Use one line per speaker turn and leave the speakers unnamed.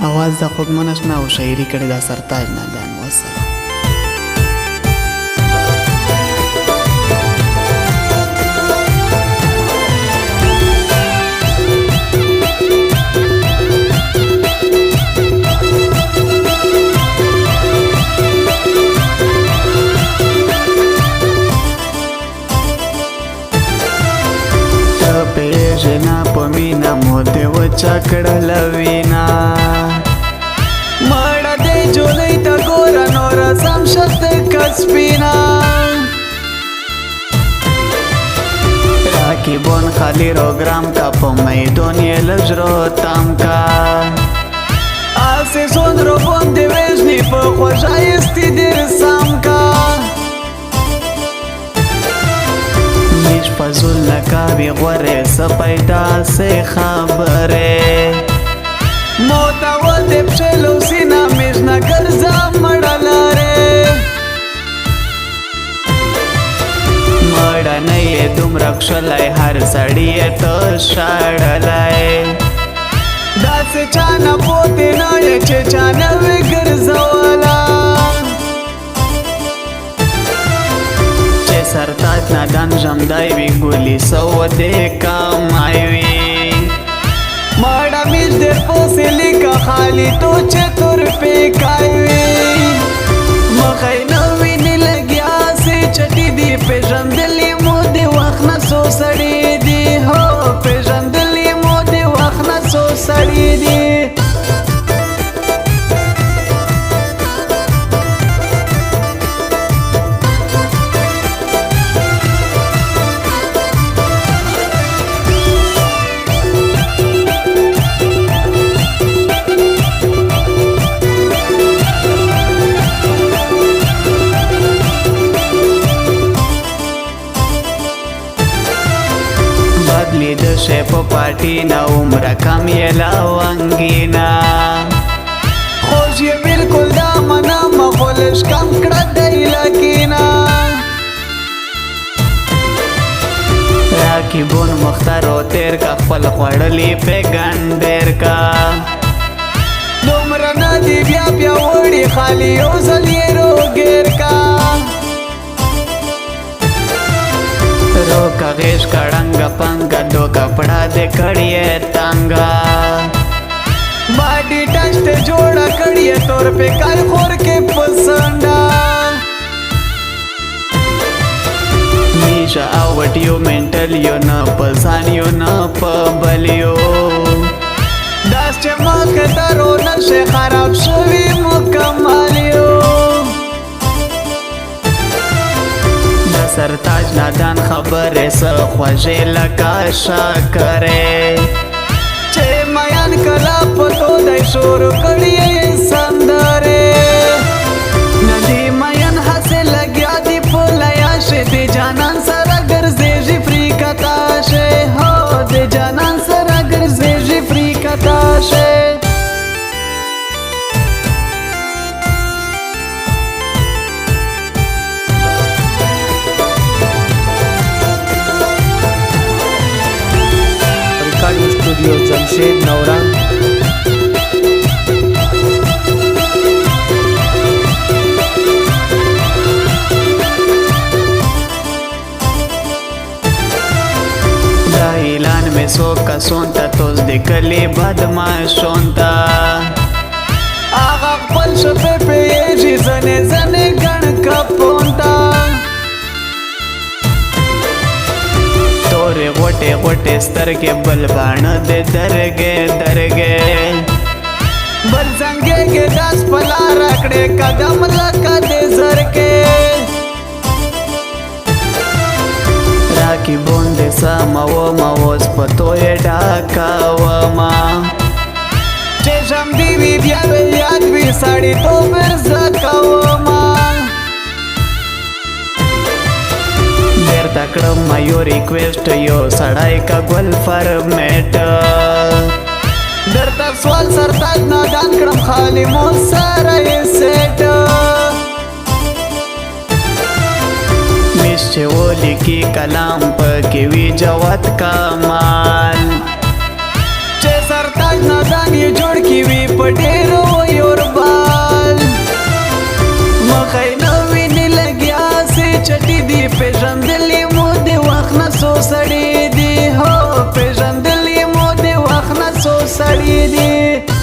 आवाज د خودمنش نه او شاعري کړي دا سرتاج نادان وسلام. پیژنا پمینا موده و چکړل وینا مړه دې جولای تا ګور نور سم شت کسبینا راکی بون خالی روگرام کا پمیدون یې لجرو تام کا آسه سون رو بون دی وژنی په خوشایستی دیر سام کا فضول نکاوی غوره سپیدا سے خبره موتاول دب چلو سینا میزنا گرزا مڑالاره مڑا نئی دم رکشلای هر سڑی تو شاڑلای دا سے چانا پوتے نای چه چانا وی گرزوالا سرتاج نادان جمدای وی گولی سو دے کامائی وی ماڑا میز در پوسی لکا خالی تو چطور پی کائی وی مخی نوی نلگیا سی چٹی دی پیجندلی مودی وخنا سو سڑی دی ہو پیجندلی مودی وخنا سو سڑی دی لید شپ پارٹی نا عمر کم یہ لاوانگینا خوش یہ بالکل دامنا مخولش کم کڑا دی لکینا راکی بون مختارو تیر کا خپل خوڑلی پیگندیر کا دومرا ندی بیا بیا وڑی خالی اوزل یہ رو گیر کا روکا غیش کڑنگا پنگا دو کپڑا دے کڑیے تانگا باڈی ٹچ تے جوڑا کڑیے طور پہ کار خور کے پسنڈا میشا آوٹیو مینٹلیو نا پسانیو نا پبلیو داس چے مکتا رو نشے خراب شوی مکمالیو سرتاج نادان خبر سا خوشی لکا شاکرے چے میان کلا پتو دائی شورو کڑیے سندرے ندی میان حسے لگیا دی پولیاشے دی جانان سرا گرزے جی فری کتاشے ہو دی جانان سرا گرزے جی فری کتاشے
स्टूडियो जमशेद नौरा
दाइलान में सो का सोनता तोज दिकली बदमाशोंता आगा पल शपे पे ये जी जने जने गण का पोंता तोरे गोटे गोटे स्तर के बलबाण दे दरगे दरगे बल संगे के दास पला रखड़े कदम लका दे जर के राखी बोंदे सा मवो मवोस पतो ये डाका वमा चेशम दीवी ब्यावे याद भी साड़ी तो फिर जका वमा तकड़म मायो रिक्वेस्ट यो सड़ाई का गोल फॉर्मेट डरता सवाल सरताज नादान क्रम खाली मोसारा ये सेट मिश्चे ओली की कलाम पर के वी जवात का माल चे सरताज नादान ये जोड़ की वी पटे سړی دی